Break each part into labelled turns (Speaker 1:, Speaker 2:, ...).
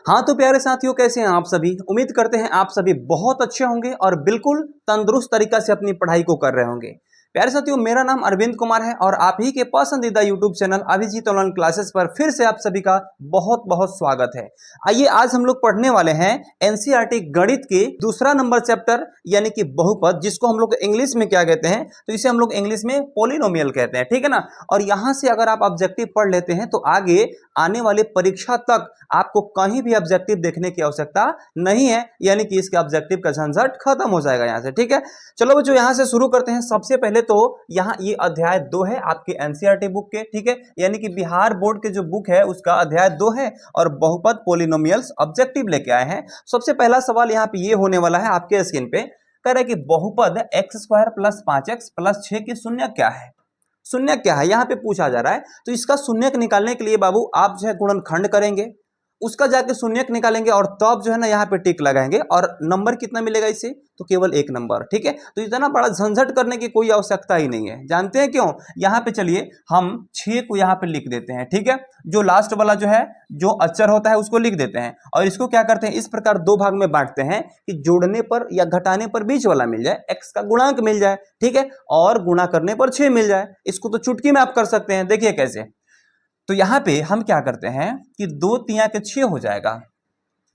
Speaker 1: हाँ तो प्यारे साथियों, कैसे हैं आप सभी। उम्मीद करते हैं आप सभी बहुत अच्छे होंगे और बिल्कुल तंदुरुस्त तरीका से अपनी पढ़ाई को कर रहे होंगे। प्यारे साथियों, मेरा नाम अरविंद कुमार है और आप ही के पसंदीदा YouTube channel Abhijeet online classes पर फिर से आप सभी का बहुत बहुत स्वागत है। आइए आज हम लोग पढ़ने वाले हैं एनसीईआरटी गणित के दूसरा नंबर चैप्टर यानी कि बहुपद, जिसको हम लोग इंग्लिश में क्या कहते हैं, तो इसे हम लोग इंग्लिश में पॉलिनोमियल कहते हैं, ठीक है ना। और यहां से अगर आप ऑब्जेक्टिव पढ़ लेते हैं तो आगे आने वाले परीक्षा तक आपको कहीं भी ऑब्जेक्टिव देखने की आवश्यकता नहीं है, यानी कि इसके ऑब्जेक्टिव का झंझट खत्म हो जाएगा यहां से, ठीक है। चलो बच्चों यहां से शुरू करते हैं। सबसे पहले तो यहाँ ये अध्याय 2 है आपके एनसीईआरटी बुक के, ठीक है, यानी कि बिहार बोर्ड के जो बुक है उसका अध्याय 2 है और बहुपद पॉलिनोमियल्स ऑब्जेक्टिव लेके आए हैं। सबसे पहला सवाल यहाँ पे ये होने वाला है आपके स्क्रीन पे, कह रहा है कि बहुपद x² + 5x + 6 की शून्य क्या है। शून्य क्या है यहाँ पे पूछा जा रहा है। तो इसका शून्यक निकालने के लिए बाबू आप जो है गुणनखंड करेंगे, उसका जाके शून्यक निकालेंगे और तब जो है ना यहाँ पे टिक लगाएंगे और नंबर कितना मिलेगा इसे, तो केवल एक नंबर, ठीक है। तो इतना बड़ा झंझट करने की कोई आवश्यकता ही नहीं है। जानते हैं क्यों? यहाँ पे चलिए हम 6 को यहाँ पे लिख देते हैं, ठीक है। जो लास्ट वाला जो है जो अक्षर होता है उसको लिख देते हैं और इसको क्या करते हैं, इस प्रकार दो भाग में बांटते हैं कि जोड़ने पर या घटाने पर बीच वाला मिल जाए, x का गुणांक मिल जाए, ठीक है, और गुणा करने पर 6 मिल जाए। इसको तो चुटकी में आप कर सकते हैं, देखिए कैसे। तो यहां पे हम क्या करते हैं कि 2 तिया के 6 हो जाएगा,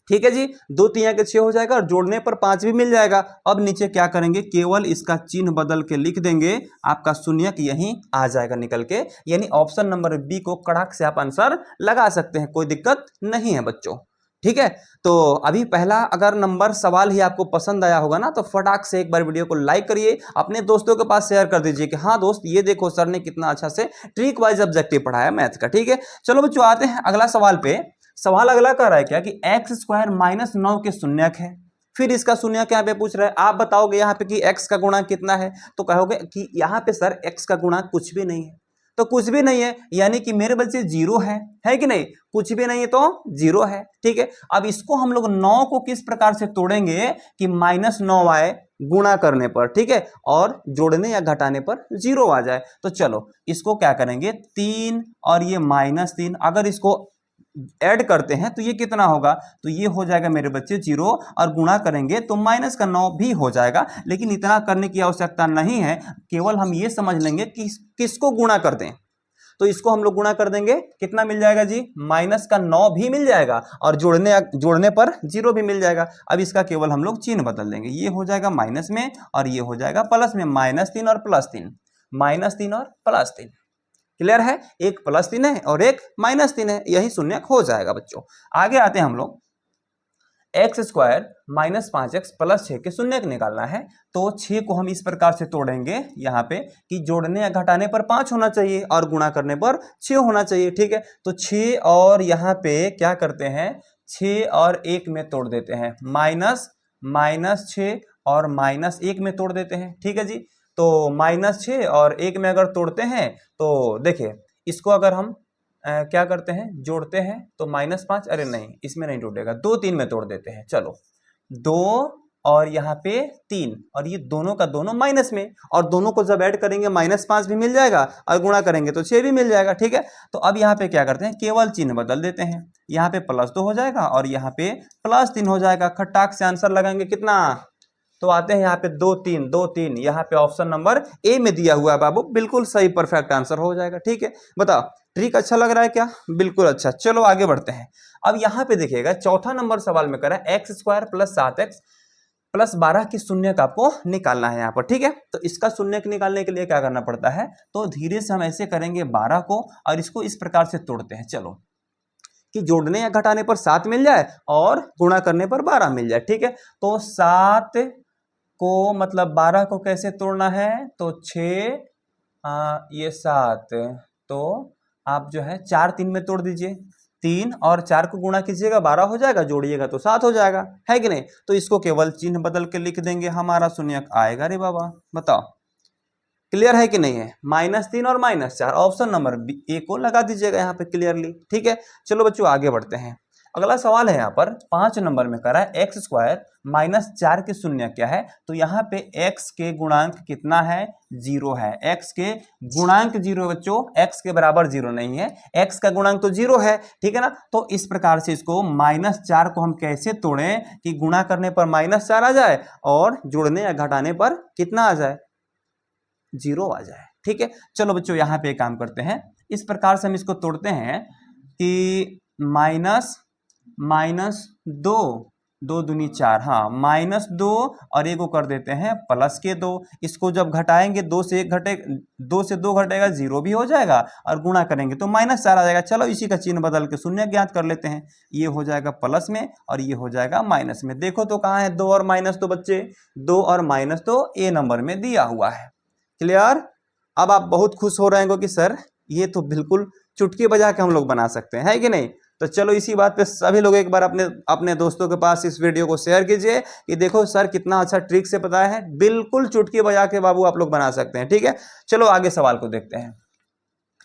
Speaker 1: ठीक है जी, 2 तिया के 6 हो जाएगा और जोड़ने पर 5 भी मिल जाएगा। अब नीचे क्या करेंगे, केवल इसका चिन्ह बदल के लिख देंगे, आपका शून्यक यहीं आ जाएगा निकल के, यानी ऑप्शन नंबर बी को कड़ाक से आप आंसर लगा सकते हैं, कोई दिक्कत नहीं है बच्चों, ठीक है। तो अभी पहला अगर नंबर सवाल ही आपको पसंद आया होगा ना तो फटाक से एक बार वीडियो को लाइक करिए, अपने दोस्तों के पास शेयर कर दीजिए कि हाँ दोस्त ये देखो सर ने कितना अच्छा से ट्रिक वाइज ऑब्जेक्टिव पढ़ाया मैथ का, ठीक है। चलो बच्चों आते हैं अगला सवाल पे। सवाल अगला कह रहा है क्या कि x² - 9 के शून्यक है। फिर इसका शून्यक यहाँ पे पूछ रहा है, आप बताओगे यहाँ पे कि x का गुणांक कितना है, तो कहोगे कि यहाँ पे सर x का गुणांक कुछ भी नहीं है। तो कुछ भी नहीं है यानी कि मेरे बच्चे जीरो है कि नहीं, कुछ भी नहीं है तो जीरो है, ठीक है। अब इसको हम लोग 9 को किस प्रकार से तोड़ेंगे कि -9 आए गुणा करने पर, ठीक है, और जोड़ने या घटाने पर 0 आ जाए। तो चलो इसको क्या करेंगे, 3 और ये -3, अगर इसको ऐड करते हैं तो ये कितना होगा, तो ये हो जाएगा मेरे बच्चे 0 और गुणा करेंगे तो -9 भी हो जाएगा। लेकिन इतना करने की आवश्यकता नहीं है, केवल हम ये समझ लेंगे कि किसको गुणा कर दें। तो इसको हम लोग गुणा कर देंगे, कितना मिल जाएगा जी, -9 भी मिल जाएगा और जोड़ने पर 0 भी मिल जाएगा। अब इसका केवल हम लोग चिन्ह बदल देंगे, ये हो जाएगा माइनस में और ये हो जाएगा प्लस में, -3 और +3, -3 और +3। क्लियर है, एक +3 है और एक -3 है, यही शून्यक हो जाएगा बच्चों। आगे आते हैं हम लोग, x² - 5x + 6 के शून्यक निकालना है। तो 6 को हम इस प्रकार से तोड़ेंगे यहाँ पे कि जोड़ने या घटाने पर 5 होना चाहिए और गुणा करने पर 6 होना चाहिए, ठीक है। तो 6 और यहाँ पे क्या करते हैं, 6 और 1 में तोड़ देते हैं, -6 और -1 में तोड़ देते हैं, ठीक है जी। तो -6 और 1 में अगर तोड़ते हैं तो देखिए इसको अगर हम क्या करते हैं, जोड़ते हैं तो -5, अरे नहीं इसमें नहीं टूटेगा, 2 3 में तोड़ देते हैं। चलो 2 और यहाँ पे 3 और ये दोनों का दोनों माइनस में, और दोनों को जब ऐड करेंगे -5 भी मिल जाएगा और गुणा करेंगे तो 6 भी मिल जाएगा, ठीक है। तो अब यहाँ पे क्या करते हैं, केवल चिन्ह बदल देते हैं, यहाँ पे +2 हो जाएगा और यहाँ पे +3 हो जाएगा। खटाक से आंसर लगाएंगे कितना, तो आते हैं यहाँ पे 2 3 2 3, यहाँ पे ऑप्शन नंबर ए में दिया हुआ है बाबू, बिल्कुल सही परफेक्ट आंसर हो जाएगा, ठीक है। बताओ ट्रिक अच्छा लग रहा है क्या, बिल्कुल अच्छा। चलो आगे बढ़ते हैं। अब यहाँ पे देखिएगा चौथा नंबर सवाल में करा x² + 7x + 12 की शून्यक आपको निकालना है यहाँ पर, ठीक है। तो इसका शून्यक निकालने के लिए क्या करना पड़ता है, तो धीरे से हम ऐसे करेंगे 12 को और इसको इस प्रकार से तोड़ते हैं, चलो, कि जोड़ने या घटाने पर 7 मिल जाए और गुणा करने पर 12 मिल जाए, ठीक है। तो 7 को मतलब 12 को कैसे तोड़ना है, तो 6 ये 7, तो आप जो है 4 3 में तोड़ दीजिए, 3 और 4 को गुणा कीजिएगा 12 हो जाएगा, जोड़िएगा तो 7 हो जाएगा, है कि नहीं। तो इसको केवल चिन्ह बदल के लिख देंगे, हमारा शून्यक आएगा रे बाबा। बताओ क्लियर है कि नहीं है, -3 और -4, ऑप्शन नंबर ए को लगा दीजिएगा यहाँ पे क्लियरली, ठीक है। चलो बच्चों आगे बढ़ते हैं। अगला सवाल है यहाँ पर 5 नंबर में करा है एक्स स्क्वायर माइनस 4 के शून्य क्या है। तो यहाँ पे x के गुणांक कितना है, 0 है। x के गुणांक 0 बच्चों, x के बराबर 0 नहीं है, x का गुणांक तो 0 है, ठीक है ना। तो इस प्रकार से इसको -4 को हम कैसे तोड़ें कि गुणा करने पर -4 आ जाए और जोड़ने या घटाने पर कितना आ जाए, 0 आ जाए, ठीक है। चलो बच्चों यहाँ पे काम करते हैं, इस प्रकार से हम इसको तोड़ते हैं कि -2, 2 दूनी 4, हाँ, -2 और एक को कर देते हैं +2। इसको जब घटाएंगे 2 से 2 घटेगा 0 भी हो जाएगा और गुणा करेंगे तो -4 आ जाएगा। चलो इसी का चिन्ह बदल के शून्य ज्ञात कर लेते हैं, ये हो जाएगा प्लस में और ये हो जाएगा माइनस में। देखो तो कहाँ है 2 और माइनस, तो बच्चे 2 और माइनस तो ए नंबर में दिया हुआ है। क्लियर। अब आप बहुत खुश हो रहे हैं कि सर ये तो बिल्कुल चुटकी बजा के हम लोग बना सकते हैं, है कि नहीं। तो चलो इसी बात पे सभी लोग एक बार अपने दोस्तों के पास इस वीडियो को शेयर कीजिए कि देखो सर कितना अच्छा ट्रिक से बताया है, बिल्कुल चुटकी बजा के बाबू आप लोग बना सकते हैं, ठीक है। चलो आगे सवाल को देखते हैं।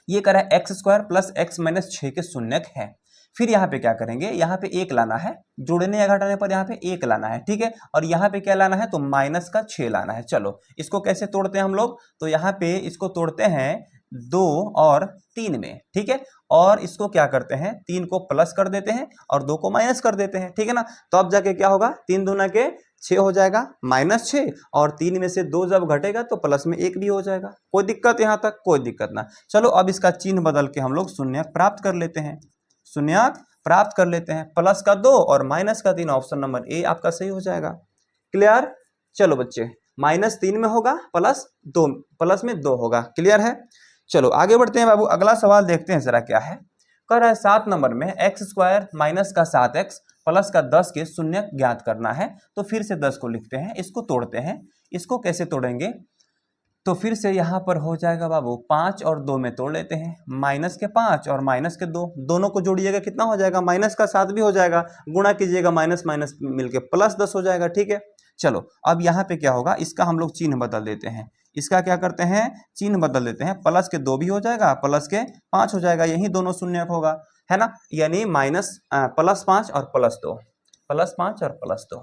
Speaker 1: ये करा x square plus x minus 6 के शून्यक है। फिर यहाँ पे क्या करेंगे, यहाँ पे 1 लाना है, जोड़ने या घटाने पर यहाँ पे 1 लाना है, ठीक है। और यहाँ पे क्या लाना है, तो माइनस का 6 लाना है। चलो इसको कैसे तोड़ते हैं हम लोग, तो यहाँ पे इसको तोड़ते हैं 2 और 3 में, ठीक है। और इसको क्या करते हैं, 3 को प्लस कर देते हैं और 2 को माइनस कर देते हैं, ठीक है ना। तो अब जाके क्या होगा, 3 दूना के 6 हो जाएगा, -6 और 3 में से 2 जब घटेगा तो प्लस में 1 भी हो जाएगा। कोई दिक्कत यहाँ तक, कोई दिक्कत ना। चलो अब इसका चिन्ह बदल के हम लोग शून्यक प्राप्त कर लेते हैं, शून्यक प्राप्त कर लेते हैं। प्लस का 2 और माइनस का 3, ऑप्शन नंबर ए आपका सही हो जाएगा। क्लियर। चलो बच्चे -3 में होगा, प्लस में 2 होगा। क्लियर है। चलो आगे बढ़ते हैं बाबू, अगला सवाल देखते हैं जरा क्या है। कह रहा है 7 नंबर में एक्स स्क्वायर माइनस का 7x प्लस का 10 के शून्यक ज्ञात करना है। तो फिर से 10 को लिखते हैं, इसको तोड़ते हैं। इसको कैसे तोड़ेंगे, तो फिर से यहाँ पर हो जाएगा बाबू 5 और 2 में तोड़ लेते हैं, -5 और -2, दोनों को जोड़िएगा कितना हो जाएगा, -7 भी हो जाएगा, गुणा कीजिएगा माइनस माइनस मिलके +10 हो जाएगा, ठीक है। चलो अब यहाँ पे क्या होगा, इसका हम लोग चिन्ह बदल देते हैं। इसका क्या करते हैं, चिन्ह बदल देते हैं, प्लस के 2 भी हो जाएगा, प्लस के 5 हो जाएगा, यही दोनों शून्यक होगा, है ना। यानी +5 और +2, +5 और +2।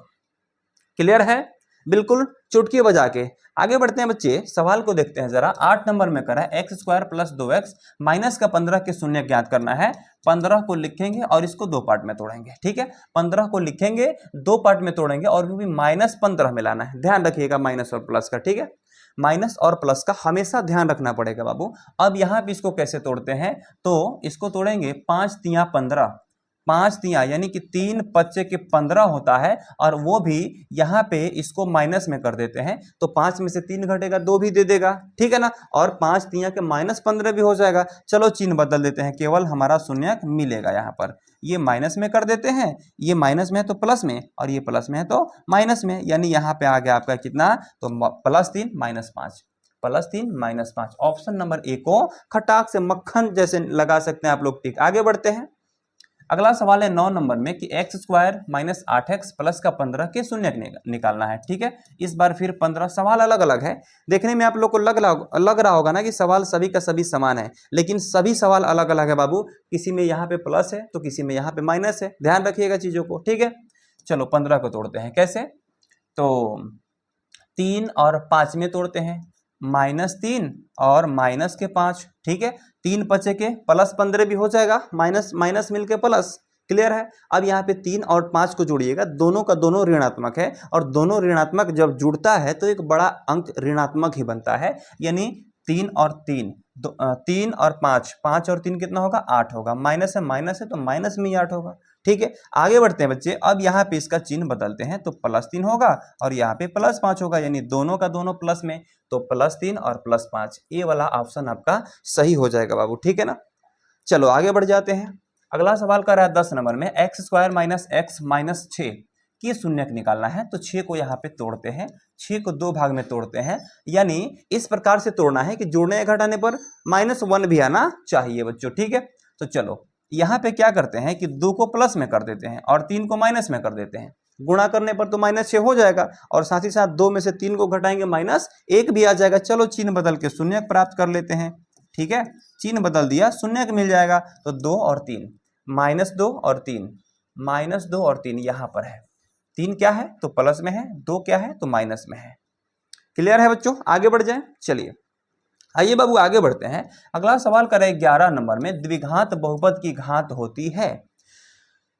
Speaker 1: क्लियर है, बिल्कुल चुटकी बजा के। आगे बढ़ते हैं बच्चे, सवाल को देखते हैं जरा। 8 नंबर में करा है x square plus 2x minus का 15 के शून्य ज्ञात करना है। 15 को लिखेंगे और इसको 2 पार्ट में तोड़ेंगे, ठीक है। 15 को लिखेंगे, 2 पार्ट में तोड़ेंगे और वो भी -15 में लाना है। ध्यान रखिएगा माइनस और प्लस का, ठीक है। माइनस और प्लस का हमेशा ध्यान रखना पड़ेगा बाबू। अब यहाँ पे इसको कैसे तोड़ते हैं, तो इसको तोड़ेंगे 5 तिया 15, 5 तिया यानी कि 3 पच्चे के 15 होता है, और वो भी यहाँ पे इसको माइनस में कर देते हैं, तो 5 में से 3 घटेगा 2 भी दे देगा, ठीक है ना। और 5 तिया के -15 भी हो जाएगा। चलो चिन्ह बदल देते हैं, केवल हमारा शून्यक मिलेगा यहाँ पर। ये माइनस में कर देते हैं, ये माइनस में है तो प्लस में, और ये प्लस में है तो माइनस में, यानी यहाँ पे आ गया आपका कितना, तो +3 -5, +3 -5। ऑप्शन नंबर ए को खटाक से मक्खन जैसे लगा सकते हैं आप लोग, ठीक। आगे बढ़ते हैं, अगला सवाल है 9 नंबर में कि x square minus 8x plus का 15 के शून्य निकालना है, ठीक है। इस बार फिर 15 सवाल अलग अलग है। देखने में आप लोग को लग रहा होगा ना कि सवाल सभी का सभी समान है, लेकिन सभी सवाल अलग अलग है बाबू। किसी में यहाँ पे प्लस है तो किसी में यहाँ पे माइनस है, ध्यान रखिएगा चीजों को, ठीक है। चलो 15 को तोड़ते हैं, कैसे, तो 3 और 5 में तोड़ते हैं, -3 और -5, ठीक है। 3 बचे के +15 भी हो जाएगा, माइनस माइनस मिलके प्लस। क्लियर है। अब यहाँ पे 3 और 5 को जोड़िएगा, दोनों का दोनों ऋणात्मक है, और दोनों ऋणात्मक जब जुड़ता है तो एक बड़ा अंक ऋणात्मक ही बनता है। यानी 3 और 3, 3 और 5, 5 और 3 कितना होगा, 8 होगा। माइनस है तो माइनस में ही 8 होगा, ठीक है। आगे बढ़ते हैं बच्चे, अब यहाँ पे इसका चिन्ह बदलते हैं, तो +3 होगा और यहाँ पे +5 होगा, यानी दोनों का दोनों प्लस में, तो +3 और +5, ये वाला ऑप्शन आपका सही हो जाएगा बाबू, ठीक है ना। चलो आगे बढ़ जाते हैं, अगला सवाल कर रहा है 10 नंबर में x square minus x minus 6 की शून्यक निकालना है। तो 6 को यहाँ पे तोड़ते हैं, 6 को 2 भाग में तोड़ते हैं, यानी इस प्रकार से तोड़ना है कि जोड़ने या घटाने पर -1 भी आना चाहिए बच्चों, ठीक है। तो चलो यहाँ पे क्या करते हैं कि 2 को प्लस में कर देते हैं और 3 को माइनस में कर देते हैं। गुणा करने पर तो -6 हो जाएगा, और साथ ही साथ 2 में से 3 को घटाएंगे -1 भी आ जाएगा। चलो चिन्ह बदल के शून्यक प्राप्त कर लेते हैं, ठीक है। चिन्ह बदल दिया, शून्यक मिल जाएगा, तो 2 और 3, -2 और 3, -2 और 3 यहाँ पर है। 3 क्या है तो प्लस में है, 2 क्या है तो माइनस में है। क्लियर है बच्चों, आगे बढ़ जाएं। चलिए आइए बाबू आगे बढ़ते हैं। अगला सवाल करें 11 नंबर में, द्विघात बहुपद की घात होती है।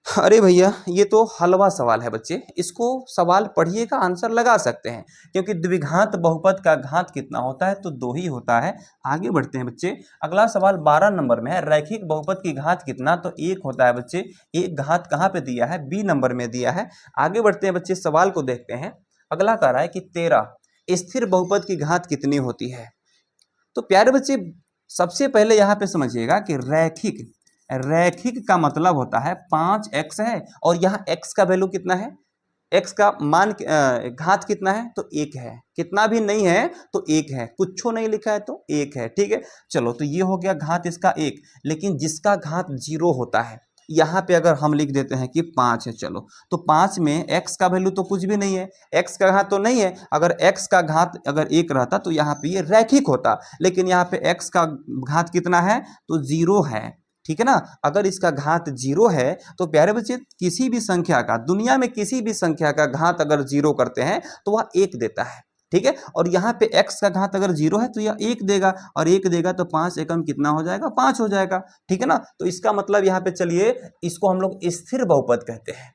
Speaker 1: अरे भैया ये तो हलवा सवाल है बच्चे, इसको सवाल पढ़िएगा आंसर लगा सकते हैं, क्योंकि द्विघात बहुपद का घात कितना होता है तो 2 ही होता है। आगे बढ़ते हैं बच्चे। अगला सवाल 12 नंबर में है, रैखिक बहुपद की घात कितना तो 1 होता है बच्चे। एक घात कहाँ पे दिया है, बी नंबर में दिया है। आगे बढ़ते हैं बच्चे, सवाल को देखते हैं। अगला कह रहा है कि 13 स्थिर बहुपद की घात कितनी होती है। तो प्यारे बच्चे सबसे पहले यहाँ पे समझिएगा कि रैखिक का मतलब होता है 5x है और यहाँ x का वैल्यू कितना है, x का मान घात कितना है तो 1 है। कितना भी नहीं है तो 1 है, कुछ नहीं लिखा है तो 1 है। ठीक है, चलो तो ये हो गया घात इसका 1। लेकिन जिसका घात 0 होता है, यहाँ पे अगर हम लिख देते हैं कि 5 है, चलो तो 5 में x का वैल्यू तो कुछ भी नहीं है, x का घात तो नहीं है। अगर x का घात अगर 1 रहता तो यहाँ पे ये रैखिक होता, लेकिन यहाँ पे x का घात कितना है तो 0 है। ठीक है ना, अगर इसका घात 0 है तो प्यारे बच्चे किसी भी संख्या का, दुनिया में किसी भी संख्या का घात अगर 0 करते हैं तो वह 1 देता है। ठीक है, और यहाँ पे x का घात अगर 0 है तो यह 1 देगा, और 1 देगा तो 5 एकम कितना हो जाएगा, 5 हो जाएगा। ठीक है ना, तो इसका मतलब यहाँ पे चलिए इसको हम लोग स्थिर बहुपद कहते हैं।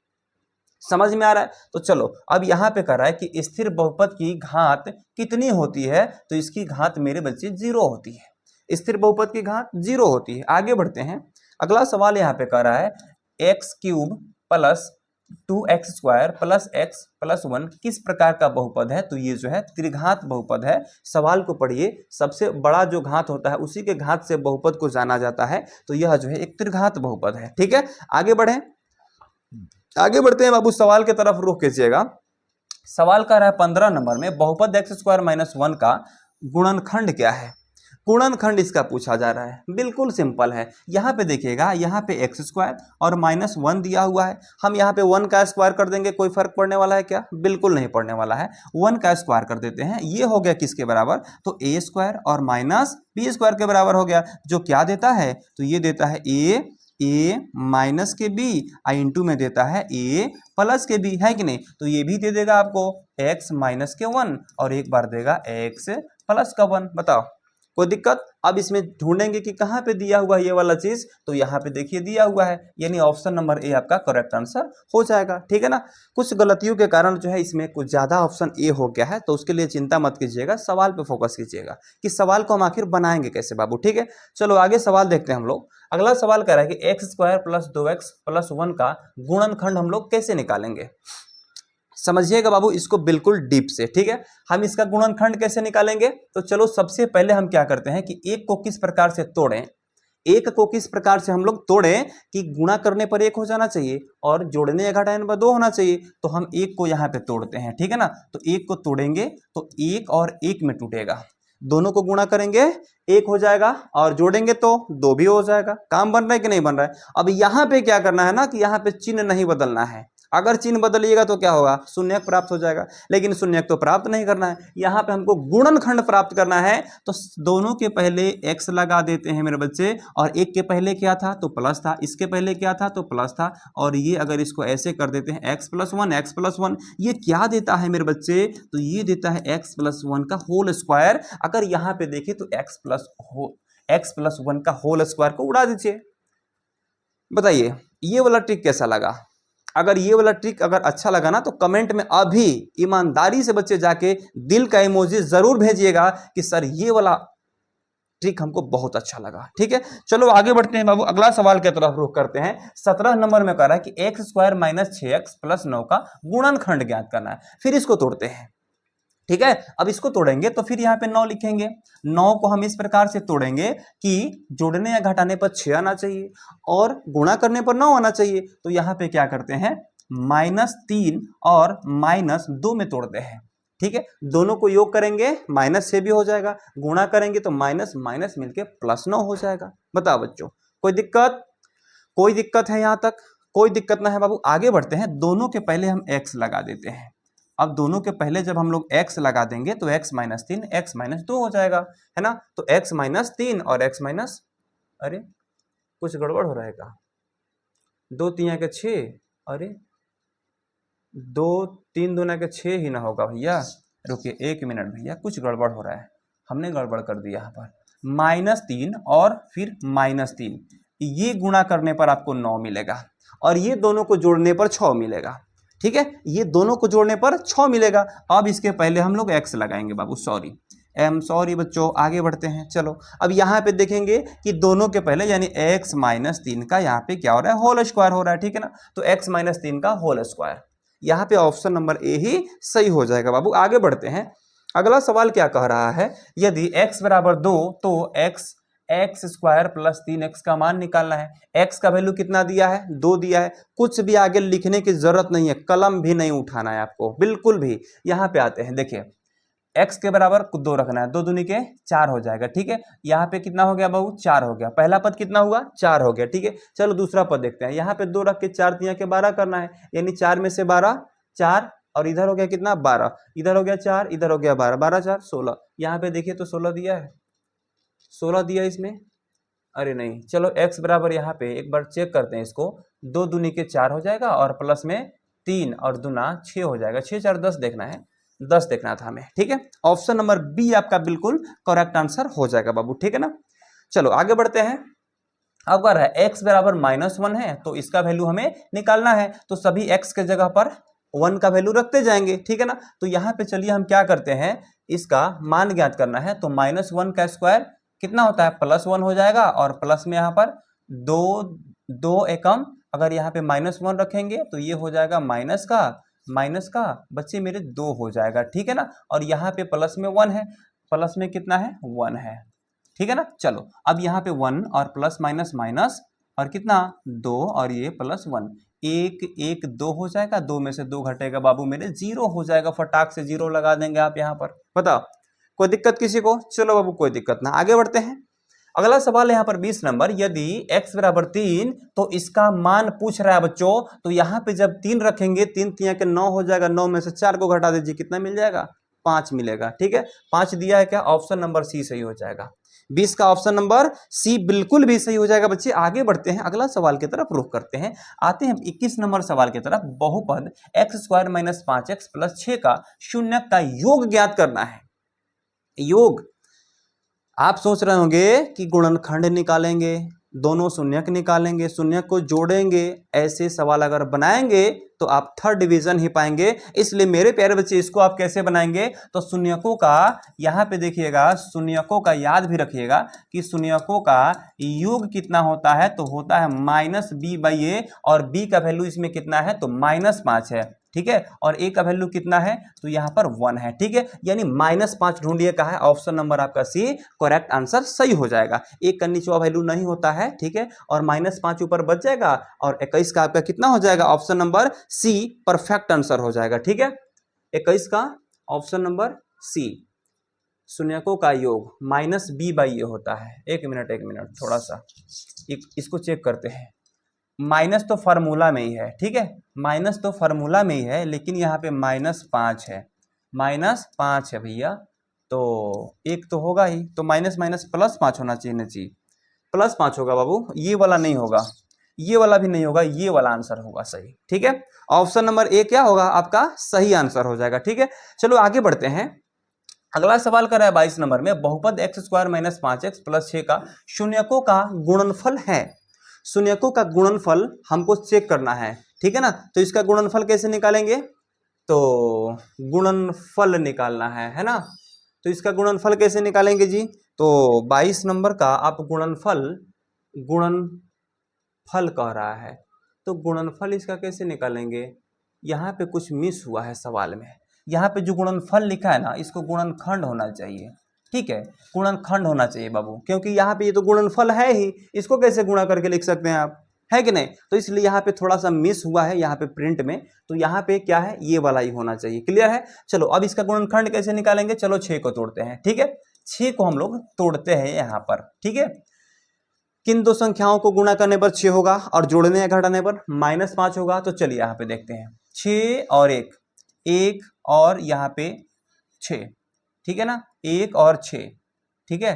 Speaker 1: समझ में आ रहा है। तो चलो अब यहाँ पे कह रहा है कि स्थिर बहुपद की घात कितनी होती है, तो इसकी घात मेरे बच्चे 0 होती है। स्थिर बहुपद की घात 0 होती है। आगे बढ़ते हैं। अगला सवाल यहाँ पे कह रहा है x³ plus 2x² plus x plus 1 किस प्रकार का बहुपद है। तो ये जो है त्रिघात बहुपद है। सवाल को पढ़िए, सबसे बड़ा जो घात होता है उसी के घात से बहुपद को जाना जाता है, तो यह जो है एक त्रिघात बहुपद है। ठीक है, आगे बढ़े, आगे बढ़ते हैं बाबू, सवाल की तरफ रुख कीजिएगा। सवाल का रहा है 15 नंबर में, बहुपद x² - 1 का गुणनखंड क्या है। गुणनखंड इसका पूछा जा रहा है, बिल्कुल सिंपल है। यहाँ पे देखिएगा, यहाँ पे x² और -1 दिया हुआ है। हम यहाँ पे 1 का स्क्वायर कर देंगे, कोई फर्क पड़ने वाला है क्या, बिल्कुल नहीं पड़ने वाला है। 1 का स्क्वायर कर देते हैं, ये हो गया किसके बराबर तो a² और -b² के बराबर हो गया, जो क्या देता है तो ये देता है a माइनस के b इंटू में देता है a प्लस के b, है कि नहीं। तो ये भी दे देगा आपको x माइनस के 1 और एक बार देगा x प्लस का 1। बताओ कोई दिक्कत। अब इसमें ढूंढेंगे कि कहाँ पे दिया हुआ है ये वाला चीज, तो यहाँ पे देखिए दिया हुआ है, यानी ऑप्शन नंबर ए आपका करेक्ट आंसर हो जाएगा। ठीक है ना, कुछ गलतियों के कारण जो है इसमें कुछ ज्यादा ऑप्शन ए हो गया है, तो उसके लिए चिंता मत कीजिएगा, सवाल पे फोकस कीजिएगा कि सवाल को हम आखिर बनाएंगे कैसे बाबू। ठीक है, चलो आगे सवाल देखते हैं हम लोग। अगला सवाल कह रहा है कि x² प्लस 2x प्लस 1 का गुणनखंड हम लोग कैसे निकालेंगे। समझिएगा बाबू इसको बिल्कुल डीप से। ठीक है, हम इसका गुणनखंड कैसे निकालेंगे, तो चलो सबसे पहले हम क्या करते हैं कि एक को किस प्रकार से तोड़ें, एक को किस प्रकार से हम लोग तोड़ें कि गुणा करने पर 1 हो जाना चाहिए और जोड़ने या घटाने पर 2 होना चाहिए। तो हम 1 को यहाँ पे तोड़ते हैं। ठीक है ना, तो 1 को तोड़ेंगे तो 1 और 1 में टूटेगा, दोनों को गुणा करेंगे 1 हो जाएगा और जोड़ेंगे तो 2 भी हो जाएगा। काम बन रहा है कि नहीं बन रहा है। अब यहाँ पे क्या करना है ना कि यहाँ पे चिन्ह नहीं बदलना है, अगर चिन्ह बदलिएगा तो क्या होगा, शून्यक प्राप्त हो जाएगा, लेकिन शून्यक तो प्राप्त नहीं करना है, यहाँ पे हमको गुणनखंड प्राप्त करना है। तो दोनों के पहले x लगा देते हैं मेरे बच्चे, और एक के पहले क्या था तो प्लस था, इसके पहले क्या था तो प्लस था, और ये अगर इसको ऐसे कर देते हैं x प्लस 1, ये क्या देता है मेरे बच्चे, तो ये देता है x प्लस 1 का होल स्क्वायर। अगर यहाँ पे देखें तो x प्लस 1 का होल स्क्वायर को उड़ा दीजिए। बताइए ये वाला ट्रिक कैसा लगा। अगर ये वाला ट्रिक अगर अच्छा लगा ना तो कमेंट में अभी ईमानदारी से बच्चे जाके दिल का इमोजी जरूर भेजिएगा कि सर ये वाला ट्रिक हमको बहुत अच्छा लगा। ठीक है, चलो आगे बढ़ते हैं बाबू, अगला सवाल की तरफ रुख करते हैं। 17 नंबर में कह रहा है कि x² - 6x प्लस 9 का गुणनखंड ज्ञात करना है। फिर इसको तोड़ते हैं। ठीक है, अब इसको तोड़ेंगे तो फिर यहाँ पे 9 लिखेंगे। 9 को हम इस प्रकार से तोड़ेंगे कि जोड़ने या घटाने पर 6 आना चाहिए और गुणा करने पर 9 आना चाहिए। तो यहाँ पे क्या करते हैं, -3 और -2 में तोड़ते हैं। ठीक है, दोनों को योग करेंगे -6 भी हो जाएगा, गुणा करेंगे तो माइनस माइनस मिलके +9 हो जाएगा। बताओ बच्चों कोई दिक्कत, कोई दिक्कत है यहाँ तक, कोई दिक्कत ना है बाबू। आगे बढ़ते हैं, दोनों के पहले हम x लगा देते हैं। अब दोनों के पहले जब हम लोग x लगा देंगे तो x - 3 x - 2 हो जाएगा, है ना। तो x - 3 और x अरे कुछ गड़बड़ हो रहा है क्या, 2 3 के 6 अरे 2 3 दूना के 6 ही ना होगा भैया। रुकिए 1 मिनट भैया, कुछ गड़बड़ हो रहा है, हमने गड़बड़ कर दिया यहाँ पर। -3 और फिर -3, ये गुणा करने पर आपको 9 मिलेगा और ये दोनों को जोड़ने पर 6 मिलेगा। ठीक है, ये दोनों को जोड़ने पर 6 मिलेगा। अब इसके पहले हम लोग x लगाएंगे बाबू, सॉरी बच्चों, आगे बढ़ते हैं। चलो अब यहाँ पे देखेंगे कि दोनों के पहले यानी x - 3 का यहाँ पे क्या हो रहा है, होल स्क्वायर हो रहा है। ठीक है ना, तो x - 3 का होल स्क्वायर, यहाँ पे ऑप्शन नंबर ए ही सही हो जाएगा बाबू। आगे बढ़ते हैं, अगला सवाल क्या कह रहा है, यदि x बराबर 2 तो x² + 3x का मान निकालना है। x का वैल्यू कितना दिया है, 2 दिया है। कुछ भी आगे लिखने की जरूरत नहीं है, कलम भी नहीं उठाना है आपको बिल्कुल भी। यहाँ पे आते हैं, देखिए x के बराबर 2 रखना है, 2 दूनी के 4 हो जाएगा। ठीक है, यहाँ पे कितना हो गया बाबू, 4 हो गया। पहला पद कितना हुआ, 4 हो गया। ठीक है, चलो दूसरा पद देखते हैं। यहाँ पे 2 रख के 4 तिया के 12 करना है, यानी 4 में से 12, 4 और इधर हो गया कितना, 12, इधर हो गया 4, इधर हो गया 12, 12 4 16। यहाँ पे देखिए तो 16 दिया है, 16 दिया इसमें, अरे नहीं, चलो x बराबर यहाँ पे एक बार चेक करते हैं इसको, 2 दूनी के 4 हो जाएगा और प्लस में 3 और दूना 6 हो जाएगा। 6 4 10 देखना है, 10 देखना था हमें। ठीक है, ऑप्शन नंबर बी आपका बिल्कुल करेक्ट आंसर हो जाएगा बाबू। ठीक है ना, चलो आगे बढ़ते हैं। अगर है x बराबर -1 है तो इसका वैल्यू हमें निकालना है, तो सभी x के जगह पर 1 का वैल्यू रखते जाएंगे। ठीक है ना, तो यहाँ पे चलिए हम क्या करते हैं, इसका मान ज्ञात करना है। तो -1 का स्क्वायर कितना होता है, +1 हो जाएगा और प्लस में यहाँ पर 2 एकम, अगर यहाँ पे -1 रखेंगे तो ये हो जाएगा माइनस का बच्चे मेरे 2 हो जाएगा। ठीक है ना, और यहाँ पे प्लस में 1 है, प्लस में कितना है, 1 है। ठीक है ना, चलो अब यहाँ पे 1 और प्लस माइनस माइनस और कितना 2 और ये +1, 1 1 2 हो जाएगा, 2 में से 2 घटेगा बाबू मेरे 0 हो जाएगा। फटाक से 0 लगा देंगे आप यहाँ पर, बताओ कोई दिक्कत किसी को? चलो बाबू कोई दिक्कत ना, आगे बढ़ते हैं। अगला सवाल है यहाँ पर 20 नंबर, यदि x बराबर 3 तो इसका मान पूछ रहा है बच्चों। तो यहाँ पे जब 3 रखेंगे, 3 तिया के 9 हो जाएगा, 9 में से 4 को घटा दीजिए, कितना मिल जाएगा, 5 मिलेगा। ठीक है, 5 दिया है क्या, ऑप्शन नंबर सी सही हो जाएगा। 20 का ऑप्शन नंबर सी बिल्कुल भी सही हो जाएगा बच्चे। आगे बढ़ते हैं, अगला सवाल की तरफ रुख करते हैं। आते हैं 21 नंबर सवाल की तरफ। बहुपद x² - 5x + 6 का शून्यक का योग ज्ञात करना है। योग, आप सोच रहे होंगे कि गुणनखंड निकालेंगे, दोनों शून्यक निकालेंगे, शून्यक को जोड़ेंगे, ऐसे सवाल अगर बनाएंगे तो आप 3rd डिवीजन ही पाएंगे। इसलिए मेरे प्यारे बच्चे इसको आप कैसे बनाएंगे, तो शून्यकों का यहाँ पे देखिएगा, शून्यकों का याद भी रखिएगा कि शून्यकों का योग कितना होता है, तो होता है -b/a और b का वैल्यू इसमें कितना है, तो -5 है। ठीक है, और a का वैल्यू कितना है, तो यहाँ पर 1 है। ठीक है, यानी -5 ढूंढिए कहा है, ऑप्शन नंबर आपका सी करेक्ट आंसर सही हो जाएगा। एक का नीचवा वैल्यू नहीं होता है। ठीक है, और -5 ऊपर बच जाएगा और 21 का आपका कितना हो जाएगा, option number C perfect answer हो जाएगा। ठीक है, 21 का ऑप्शन नंबर सी, शून्यकों का योग -b/a होता है। एक मिनट थोड़ा सा इसको चेक करते हैं। माइनस तो फार्मूला में ही है, ठीक है, माइनस तो फार्मूला में ही है, लेकिन यहाँ पे -5 है, -5 है भैया, तो एक तो होगा ही, तो माइनस माइनस +5 होना चाहिए ना जी, +5 होगा बाबू, ये वाला नहीं होगा, ये वाला भी नहीं होगा, ये वाला आंसर होगा सही। ठीक है, ऑप्शन नंबर ए क्या होगा आपका सही आंसर हो जाएगा। ठीक है, चलो आगे बढ़ते हैं। अगला सवाल कर रहा है 22 नंबर में, बहुपद x² - 5x + 6 का शून्यकों का गुणनफल है। शून्यकों का गुणनफल हमको चेक करना है। ठीक है ना, तो इसका गुणनफल कैसे निकालेंगे, तो गुणनफल निकालना है ना, तो इसका गुणनफल कैसे निकालेंगे जी, तो 22 नंबर का आप गुणनफल कह रहा है, तो गुणनफल इसका कैसे निकालेंगे, यहाँ पे कुछ मिस हुआ है सवाल में। यहाँ पे जो गुणनफल लिखा है ना, इसको गुणनखंड होना चाहिए। ठीक है, गुणनखंड होना चाहिए बाबू, क्योंकि यहाँ पे ये तो गुणनफल है ही, इसको कैसे गुणा करके लिख सकते हैं आप, है कि नहीं, तो इसलिए यहाँ पे थोड़ा सा मिस हुआ है यहाँ पे प्रिंट में, तो यहाँ पे क्या है, ये वाला ही होना चाहिए। क्लियर है, चलो अब इसका गुणनखंड कैसे निकालेंगे, चलो 6 को तोड़ते हैं। ठीक है, 6 को हम लोग तोड़ते हैं यहाँ पर। ठीक है, किन दो संख्याओं को गुणा करने पर 6 होगा और जोड़ने या घटाने पर -5 होगा, तो चलिए यहाँ पे देखते हैं, 6 और 1 और यहाँ पे 6, ठीक है ना, 1 और 6, ठीक है,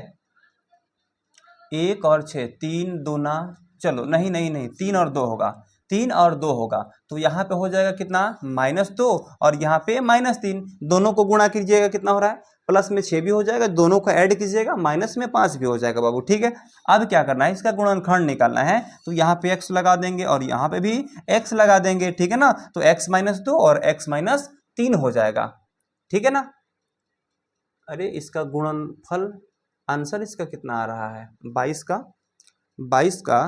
Speaker 1: 1 और 6, 3 दूना, चलो नहीं 3 और 2 होगा, 3 और 2 होगा, तो यहाँ पे हो जाएगा कितना -2 और यहाँ पे -3, दोनों को गुणा कीजिएगा कितना हो रहा है, प्लस में 6 भी हो जाएगा, दोनों को ऐड कीजिएगा माइनस में 5 भी हो जाएगा बाबू। ठीक है, अब क्या करना है, इसका गुणनखंड निकालना है, तो यहाँ पे x लगा देंगे और यहाँ पे भी x लगा देंगे। ठीक है ना, तो x -2 और x -3 हो जाएगा। ठीक है ना, अरे इसका गुणनफल आंसर इसका कितना आ रहा है, 22 का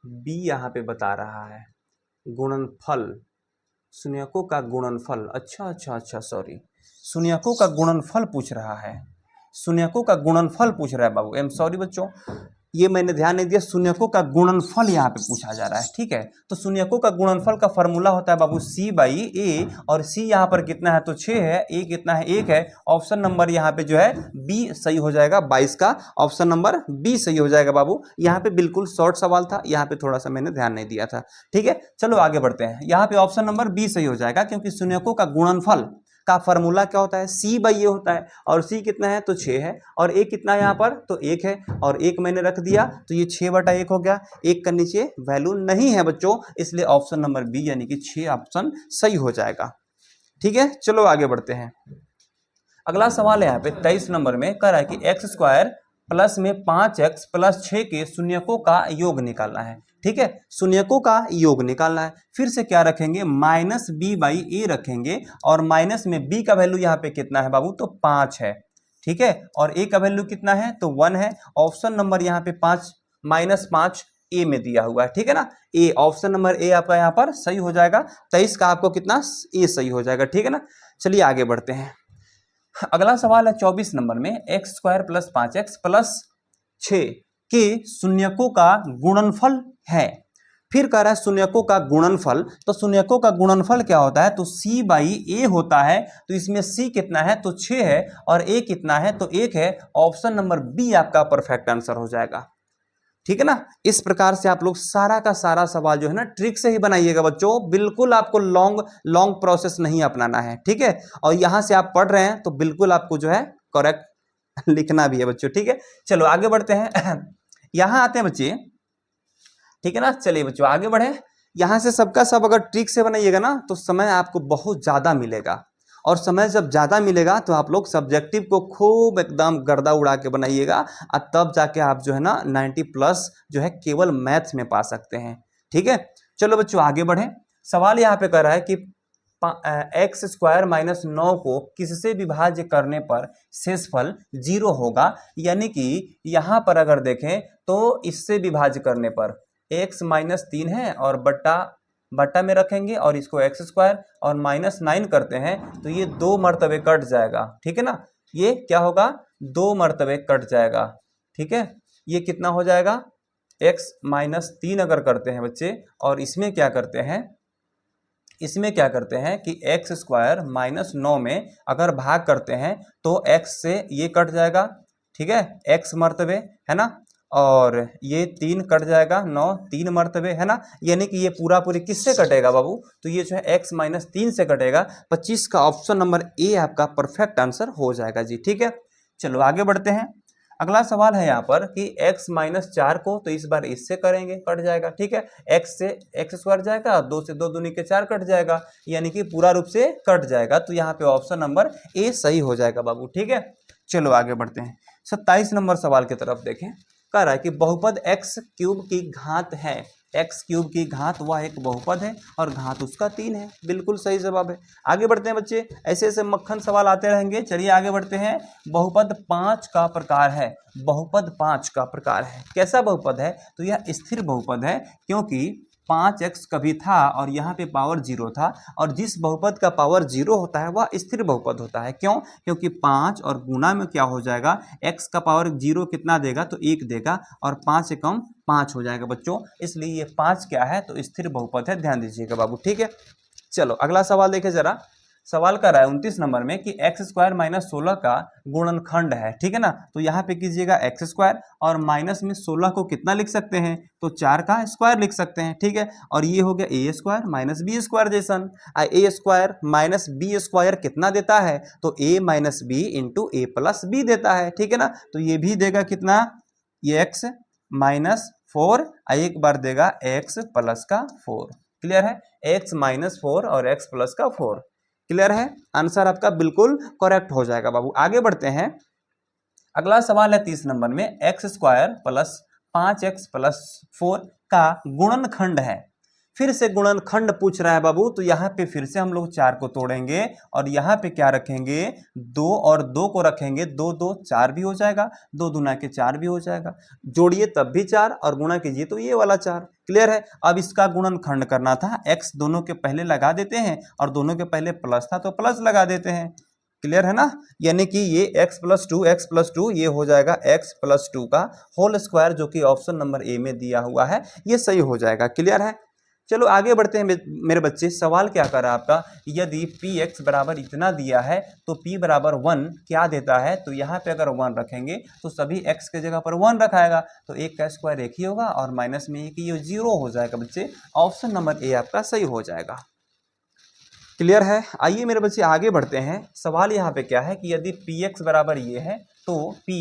Speaker 1: b यहाँ पे बता रहा है गुणनफल, शून्यकों का गुणनफल। अच्छा, सॉरी, शून्यकों का गुणनफल पूछ रहा है, शून्यकों का गुणनफल पूछ रहा है बाबू। एम सॉरी बच्चों, ये मैंने ध्यान नहीं दिया, शून्यकों का गुणनफल यहाँ पे पूछा जा रहा है। ठीक है, तो शून्यकों का गुणनफल का फॉर्मूला होता है बाबू c/a, और c यहाँ पर कितना है तो 6 है, a कितना है 1 है। ऑप्शन नंबर यहाँ पे जो है b सही हो जाएगा, 22 का ऑप्शन नंबर b सही हो जाएगा बाबू। यहाँ पे बिल्कुल शॉर्ट सवाल था, यहाँ पे थोड़ा सा मैंने ध्यान नहीं दिया था। ठीक है, चलो आगे बढ़ते हैं, यहाँ पे ऑप्शन नंबर b सही हो जाएगा, क्योंकि शून्यकों का गुणनफल का फॉर्मूला क्या होता है, c/a होता है, और c कितना है तो 6 है, और a कितना है यहाँ पर तो 1 है, और 1 मैंने रख दिया तो ये 6/1 हो गया, 1 का नीचे वैल्यू नहीं है बच्चों, इसलिए ऑप्शन नंबर बी यानी कि 6 ऑप्शन सही हो जाएगा। ठीक है, चलो आगे बढ़ते हैं। अगला सवाल है यहाँ पे 23 नंबर में, कह रहा है कि x² प्लस में 5x प्लस 6 के शून्यकों का योग निकालना है। ठीक है, शून्यकों का योग निकालना है, फिर से क्या रखेंगे -b/a रखेंगे, और माइनस में b का वैल्यू यहाँ पे कितना है बाबू तो 5 है। ठीक है, और a का वैल्यू कितना है तो 1 है। ऑप्शन नंबर यहाँ पे 5 -5 ए में दिया हुआ है। ठीक है ना, ए, ऑप्शन नंबर ए आपका यहाँ पर सही हो जाएगा, 23 का आपको कितना ए सही हो जाएगा। ठीक है ना, चलिए आगे बढ़ते हैं। अगला सवाल है 24 नंबर में, x² प्लस 5x प्लस 6 के शून्यकों का गुणनफल है। फिर कह रहा है शून्यकों का गुणनफल, तो शून्यकों का गुणनफल क्या होता है तो c/a होता है, तो इसमें c कितना है तो 6 है, और a कितना है तो 1 है। ऑप्शन नंबर बी आपका परफेक्ट आंसर हो जाएगा। ठीक है ना, इस प्रकार से आप लोग सारा का सारा सवाल जो है ना ट्रिक से ही बनाइएगा बच्चों, बिल्कुल आपको लॉन्ग प्रोसेस नहीं अपनाना है। ठीक है, और यहां से आप पढ़ रहे हैं तो बिल्कुल आपको जो है करेक्ट लिखना भी है बच्चों। ठीक है, चलो आगे बढ़ते हैं। यहां आते हैं बच्चे, ठीक है ना, चलिए बच्चों आगे बढ़े। यहां से सबका सब अगर ट्रिक से बनाइएगा ना तो समय आपको बहुत ज्यादा मिलेगा, और समय जब ज्यादा मिलेगा तो आप लोग सब्जेक्टिव को खूब एकदम गर्दा उड़ा के बनाइएगा, और तब जाके आप जो है ना 90+ जो है केवल मैथ्स में पा सकते हैं। ठीक है, चलो बच्चों आगे बढ़े। सवाल यहाँ पे कर रहा है कि x² - 9 को किससे विभाज्य करने पर शेषफल 0 होगा, यानी कि यहाँ पर अगर देखें तो इससे विभाज्य करने पर x -3 है और बट्टा में रखेंगे, और इसको x² और -9 करते हैं तो ये 2 मर्तबे कट जाएगा। ठीक है ना, ये क्या होगा 2 मर्तबे कट जाएगा। ठीक है, ये कितना हो जाएगा x -3 अगर करते हैं बच्चे, और इसमें क्या करते हैं कि x² - 9 में अगर भाग करते हैं तो x से ये कट जाएगा। ठीक है, x मर्तबे है ना, और ये 3 कट जाएगा, 9 3 मर्तबे है ना, यानी कि ये पूरी किससे कटेगा बाबू तो ये जो है x -3 से कटेगा। 25 का ऑप्शन नंबर ए आपका परफेक्ट आंसर हो जाएगा जी। ठीक है, चलो आगे बढ़ते हैं। अगला सवाल है यहाँ पर कि x -4 को तो इस बार इससे करेंगे, कट जाएगा। ठीक है, x से x² जाएगा, 2 से 2 दूनी के 4 कट जाएगा, यानी कि पूरा रूप से कट जाएगा, तो यहाँ पे ऑप्शन नंबर ए सही हो जाएगा बाबू। ठीक है, चलो आगे बढ़ते हैं। 27 नंबर सवाल की तरफ देखें, कह रहा है कि बहुपद x³ की घात है, x³ की घात वह एक बहुपद है और घात उसका 3 है। बिल्कुल सही जवाब है। आगे बढ़ते हैं बच्चे, ऐसे ऐसे मक्खन सवाल आते रहेंगे। चलिए आगे बढ़ते हैं। बहुपद 5 का प्रकार है, बहुपद 5 का प्रकार है, कैसा बहुपद है तो यह स्थिर बहुपद है, क्योंकि 5x कभी था और यहाँ पे पावर 0 था, और जिस बहुपद का पावर 0 होता है वह स्थिर बहुपद होता है। क्यों, क्योंकि 5 और गुना में क्या हो जाएगा, x का पावर 0 कितना देगा तो 1 देगा, और 5 से कम 5 हो जाएगा बच्चों, इसलिए ये 5 क्या है तो स्थिर बहुपद है, ध्यान दीजिएगा बाबू। ठीक है, चलो अगला सवाल देखें जरा। सवाल कर रहा है 29 नंबर में कि x² - 16 का गुणनखंड है। ठीक है ना, तो यहाँ पे कीजिएगा x² और माइनस में 16 को कितना लिख सकते हैं तो 4 का स्क्वायर लिख सकते हैं। ठीक है, और ये हो गया a² - b² जैसन। a² - b² कितना देता है तो a - b × a + b देता है। ठीक है ना, तो ये भी देगा कितना, ये x 4, एक बार देगा x प्लस का 4। क्लियर है, x माइनस 4 और x प्लस का 4। क्लियर है, आंसर आपका बिल्कुल करेक्ट हो जाएगा बाबू। आगे बढ़ते हैं, अगला सवाल है 30 नंबर में, x square plus 5x plus 4 का गुणनखंड है। फिर से गुणनखंड पूछ रहा है बाबू, तो यहाँ पे फिर से हम लोग 4 को तोड़ेंगे और यहाँ पे क्या रखेंगे, 2 और 2 को रखेंगे, 2 2 4 भी हो जाएगा, 2 दूना के 4 भी हो जाएगा, जोड़िए तब भी 4 और गुणा कीजिए तो ये वाला 4। क्लियर है, अब इसका गुणनखंड करना था, x दोनों के पहले लगा देते हैं और दोनों के पहले प्लस था तो प्लस लगा देते हैं। क्लियर है ना, यानी कि ये x प्लस टू ये हो जाएगा x प्लस 2 का होल स्क्वायर, जो कि ऑप्शन नंबर ए में दिया हुआ है, ये सही हो जाएगा। क्लियर है, चलो आगे बढ़ते हैं मेरे बच्चे। सवाल क्या कर रहा है आपका, यदि px बराबर इतना दिया है तो p बराबर 1 क्या देता है, तो यहाँ पे अगर 1 रखेंगे तो सभी x के जगह पर 1 रखाएगा तो 1 का स्क्वायर 1 ही होगा और माइनस में 1 ये 0 हो जाएगा बच्चे। ऑप्शन नंबर ए आपका सही हो जाएगा। क्लियर है, आइए मेरे बच्चे आगे बढ़ते हैं। सवाल यहाँ पे क्या है कि यदि px बराबर ये है तो p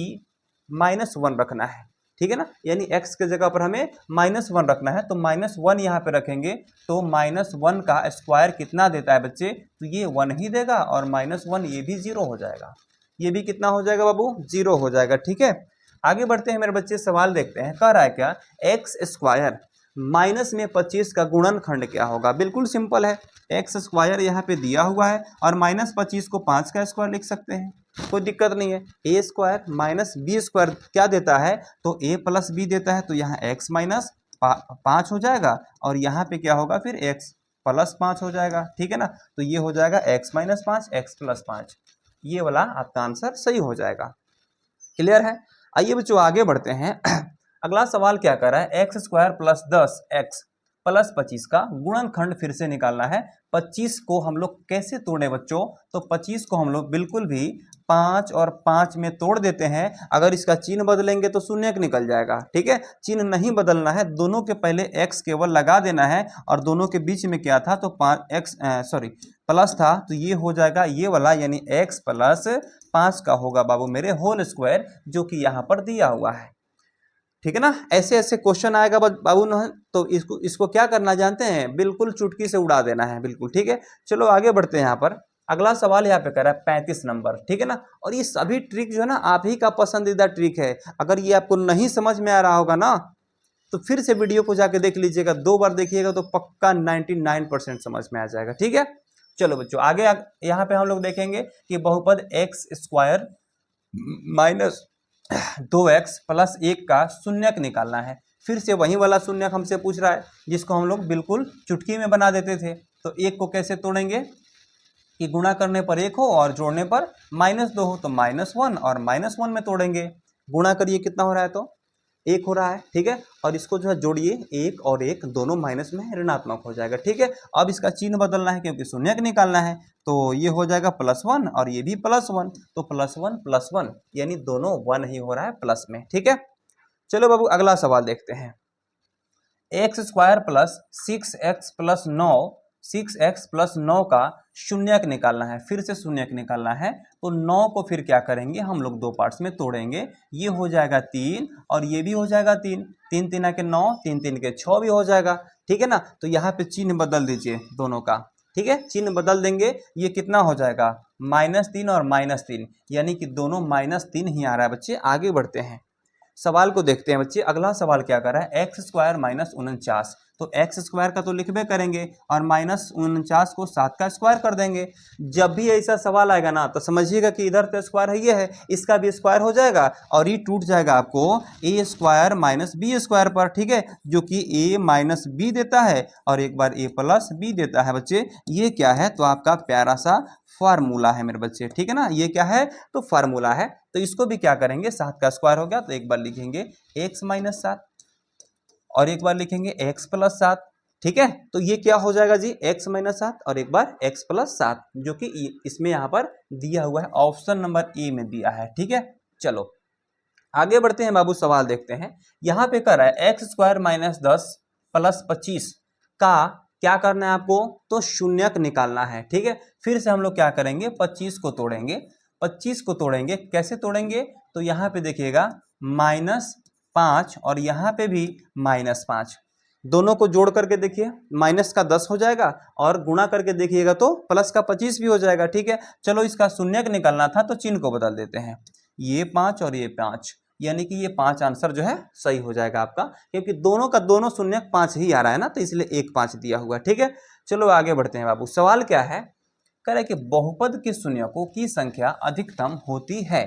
Speaker 1: माइनस 1 रखना है, ठीक है ना, यानी x के जगह पर हमें माइनस 1 रखना है, तो माइनस 1 यहाँ पे रखेंगे तो माइनस 1 का स्क्वायर कितना देता है बच्चे, तो ये 1 ही देगा और माइनस 1 ये भी 0 हो जाएगा, ये भी कितना हो जाएगा बाबू, 0 हो जाएगा। ठीक है, आगे बढ़ते हैं मेरे बच्चे, सवाल देखते हैं। कह रहा है क्या, एक्स स्क्वायर माइनस में 25 का गुणनखंड क्या होगा। बिल्कुल सिंपल है, एक्स स्क्वायर यहाँ पे दिया हुआ है और माइनस 25 को 5 का स्क्वायर लिख सकते हैं, कोई दिक्कत नहीं है। ए स्क्वायर माइनस बी स्क्वायर क्या देता है, तो ए प्लस बी देता है, तो यहाँ एक्स माइनस 5 हो जाएगा और यहाँ पे क्या होगा फिर एक्स प्लस 5 हो जाएगा। ठीक है ना, तो ये हो जाएगा एक्स माइनस 5 एक्स प्लस 5, ये वाला आपका आंसर सही हो जाएगा। क्लियर है, आइए बच्चों आगे बढ़ते हैं। अगला सवाल क्या कर रहा है, x square plus 10 x plus 25 का गुणनखंड फिर से निकालना है। 25 को हम लोग कैसे तोड़े बच्चों, तो 25 को हम लोग बिल्कुल भी 5 और 5 में तोड़ देते हैं। अगर इसका चिन्ह बदलेंगे तो शून्य निकल जाएगा। ठीक है, चिन्ह नहीं बदलना है, दोनों के पहले x केवल लगा देना है और दोनों के बीच में क्या था, तो 5x प्लस था, तो ये हो जाएगा ये वाला, यानी x प्लस 5 का होगा बाबू मेरे होल स्क्वायर, जो कि यहाँ पर दिया हुआ है। ठीक है ना, ऐसे ऐसे क्वेश्चन आएगा बाबू न, तो इसको क्या करना जानते हैं, बिल्कुल चुटकी से उड़ा देना है बिल्कुल। ठीक है, चलो आगे बढ़ते हैं। यहाँ पर अगला सवाल यहाँ पे कर रहा है 35 नंबर। ठीक है ना, और ये सभी ट्रिक जो है ना आप ही का पसंदीदा ट्रिक है। अगर ये आपको नहीं समझ में आ रहा होगा ना तो फिर से वीडियो को जाके देख लीजिएगा, 2 बार देखिएगा तो पक्का 99% समझ में आ जाएगा। ठीक है, चलो बच्चों आगे यहाँ पे हम लोग देखेंगे कि बहुपद x square minus 2x plus 1 का शून्यक निकालना है। फिर से वही वाला शून्यक हमसे पूछ रहा है जिसको हम लोग बिल्कुल चुटकी में बना देते थे। तो 1 को कैसे तोड़ेंगे कि गुणा करने पर 1 हो और जोड़ने पर -2 हो, तो -1 और -1 में तोड़ेंगे। गुणा करिए कितना हो रहा है, तो 1 हो रहा है। ठीक है, और इसको जो है जोड़िए, 1 और 1 दोनों माइनस में ऋणात्मक हो जाएगा। ठीक है, अब इसका चिन्ह बदलना है क्योंकि शून्यक निकालना है, तो ये हो जाएगा +1 और ये भी +1, तो +1 यानी दोनों 1 ही हो रहा है प्लस में। ठीक है, चलो बाबू अगला सवाल देखते हैं। X square plus 6x plus 9 का शून्यक निकालना है। फिर से शून्यक निकालना है, तो 9 को फिर क्या करेंगे हम लोग 2 पार्ट्स में तोड़ेंगे। ये हो जाएगा 3 और ये भी हो जाएगा 3, 3 3 के 9, 3 3 के 6 भी हो जाएगा। ठीक है ना, तो यहाँ पे चिन्ह बदल दीजिए दोनों का। ठीक है, चिन्ह बदल देंगे, ये कितना हो जाएगा -3 और -3, यानी कि दोनों -3 ही आ रहा है बच्चे। आगे बढ़ते हैं, सवाल को देखते हैं बच्चे। अगला सवाल क्या कर रहा है, एक्स स्क्वायर -49, तो एक्स स्क्वायर का तो लिखबे करेंगे और -49 को 7 का स्क्वायर कर देंगे। जब भी ऐसा सवाल आएगा ना तो समझिएगा कि इधर तो स्क्वायर है, ये है, इसका भी स्क्वायर हो जाएगा और ये टूट जाएगा आपको ए स्क्वायर माइनस बी स्क्वायर पर। ठीक है, जो कि ए माइनस बी देता है और एक बार ए प्लस बी देता है बच्चे। ये क्या है, तो आपका प्यारा सा फार्मूला है मेरे बच्चे। ठीक है ना, ये क्या है, तो फार्मूला है। तो इसको भी क्या करेंगे, 7 का स्क्वायर हो गया तो एक बार लिखेंगे x माइनस 7 और एक बार लिखेंगे x प्लस 7। ठीक है, तो ये क्या हो जाएगा जी, x माइनस 7 और एक बार x प्लस 7, जो कि इसमें यहाँ पर दिया हुआ है, ऑप्शन नंबर ए में दिया है। ठीक है, चलो आगे बढ़ते हैं बाबू, सवाल देखते हैं। यहाँ पे कर रहा है एक्स स्क्वायर -10 प्लस 25 का क्या करना है आपको, तो शून्यक निकालना है। ठीक है, फिर से हम लोग क्या करेंगे, 25 को तोड़ेंगे। 25 को तोड़ेंगे, कैसे तोड़ेंगे, तो यहाँ पे देखिएगा 5 और यहाँ पे भी -5। दोनों को जोड़ करके देखिए, माइनस का 10 हो जाएगा और गुणा करके देखिएगा तो प्लस का 25 भी हो जाएगा। ठीक है, चलो इसका शून्यक निकालना था तो चिन्ह को बदल देते हैं, ये 5 और ये 5, यानी कि ये 5 आंसर जो है सही हो जाएगा आपका, क्योंकि दोनों का दोनों शून्यक 5 ही आ रहा है ना, तो इसलिए 1 5 दिया हुआ है। ठीक है, चलो आगे बढ़ते हैं बाबू। सवाल क्या है, कह रहे कि बहुपद के शून्यकों की संख्या अधिकतम होती है।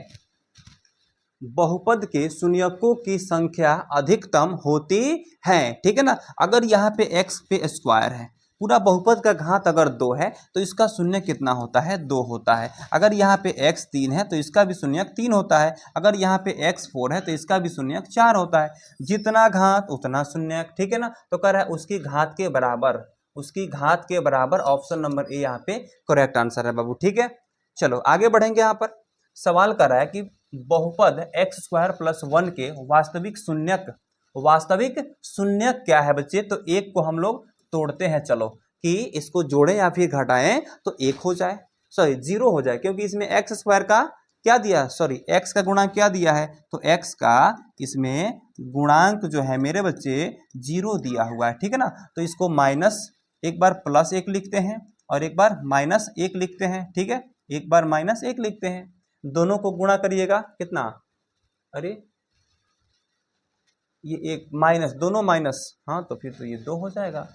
Speaker 1: बहुपद के शून्यकों की संख्या अधिकतम होती है। ठीक है ना, अगर यहाँ पे x पे स्क्वायर है, पूरा बहुपद का घात अगर 2 है तो इसका शून्य कितना होता है, 2 होता है। अगर यहाँ पे x 3 है तो इसका भी शून्यक 3 होता है। अगर यहाँ पे x 4 है तो इसका भी शून्यक 4 होता है। जितना घात उतना शून्यक। ठीक है ना, तो कह रहा है उसकी घात के बराबर, उसकी घात के बराबर ऑप्शन नंबर ए यहाँ पे करेक्ट आंसर है बाबू। ठीक है, चलो आगे बढ़ेंगे। यहाँ पर सवाल कर रहा है कि बहुपद x² + 1 के वास्तविक शून्यक क्या है बच्चे। तो एक को हम लोग तोड़ते हैं, चलो कि इसको जोड़ें या फिर घटाएं तो 1 हो जाए, सॉरी 0 हो जाए, क्योंकि इसमें x² का क्या दिया, सॉरी x का गुणांक क्या दिया है, तो x का इसमें गुणांक जो है मेरे बच्चे 0 दिया हुआ है। ठीक है ना, तो इसको माइनस, एक बार +1 लिखते हैं और एक बार -1 लिखते हैं। ठीक है, एक बार -1 लिखते हैं, दोनों को गुणा करिएगा कितना, अरे ये एक माइनस, दोनों माइनस, हाँ तो फिर तो ये 2 हो जाएगा।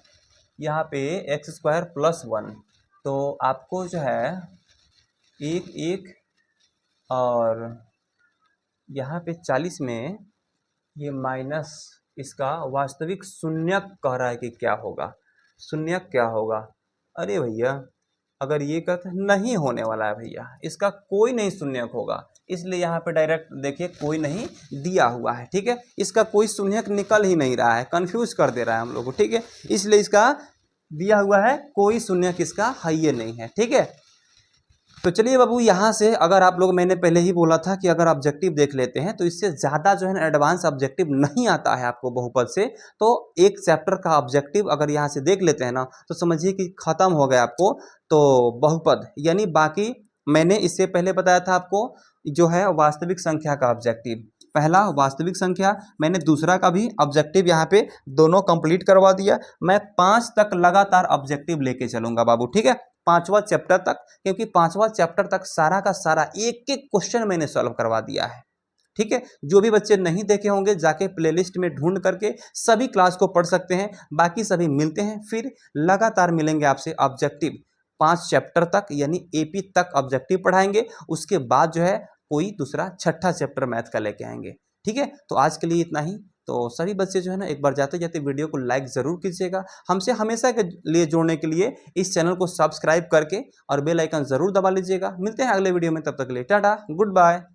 Speaker 1: यहाँ पे x² + 1, तो आपको जो है 1 और यहाँ पे 40 में ये माइनस, इसका वास्तविक शून्यक कह रहा है कि क्या होगा, शून्यक क्या होगा। अरे भैया अगर ये कहते नहीं होने वाला है भैया, इसका कोई नहीं शून्यक होगा, इसलिए यहाँ पे डायरेक्ट देखिए कोई नहीं दिया हुआ है। ठीक है, इसका कोई शून्यक निकल ही नहीं रहा है, कंफ्यूज कर दे रहा है हम लोग को। ठीक है, इसलिए इसका दिया हुआ है कोई शून्यक इसका है ये नहीं है। ठीक है, तो चलिए बाबू यहाँ से अगर आप लोग, मैंने पहले ही बोला था कि अगर ऑब्जेक्टिव देख लेते हैं तो इससे ज़्यादा जो है ना एडवांस ऑब्जेक्टिव नहीं आता है आपको बहुपद से। तो एक चैप्टर का ऑब्जेक्टिव अगर यहाँ से देख लेते हैं ना तो समझिए कि ख़त्म हो गया आपको तो बहुपद, यानी बाकी मैंने इससे पहले बताया था आपको जो है वास्तविक संख्या का ऑब्जेक्टिव, पहला वास्तविक संख्या, मैंने दूसरा का भी ऑब्जेक्टिव यहाँ पे दोनों कंप्लीट करवा दिया। मैं 5 तक लगातार ऑब्जेक्टिव लेके चलूंगा बाबू। ठीक है, 5वां चैप्टर तक, क्योंकि 5वां चैप्टर तक सारा का सारा एक एक क्वेश्चन मैंने सॉल्व करवा दिया है। ठीक है, जो भी बच्चे नहीं देखे होंगे जाके प्लेलिस्ट में ढूंढ करके सभी क्लास को पढ़ सकते हैं। बाकी सभी मिलते हैं, फिर लगातार मिलेंगे आपसे ऑब्जेक्टिव 5 चैप्टर तक, यानी एपी तक ऑब्जेक्टिव पढ़ाएंगे। उसके बाद जो है कोई दूसरा 6ठा चैप्टर मैथ का लेके आएंगे। ठीक है, तो आज के लिए इतना ही। तो सभी बच्चे जो है ना एक बार जाते जाते वीडियो को लाइक ज़रूर कीजिएगा। हमसे हमेशा के लिए जुड़ने के लिए इस चैनल को सब्सक्राइब करके और बेल आइकन ज़रूर दबा लीजिएगा। मिलते हैं अगले वीडियो में, तब तक के लिए टाटा, गुड बाय।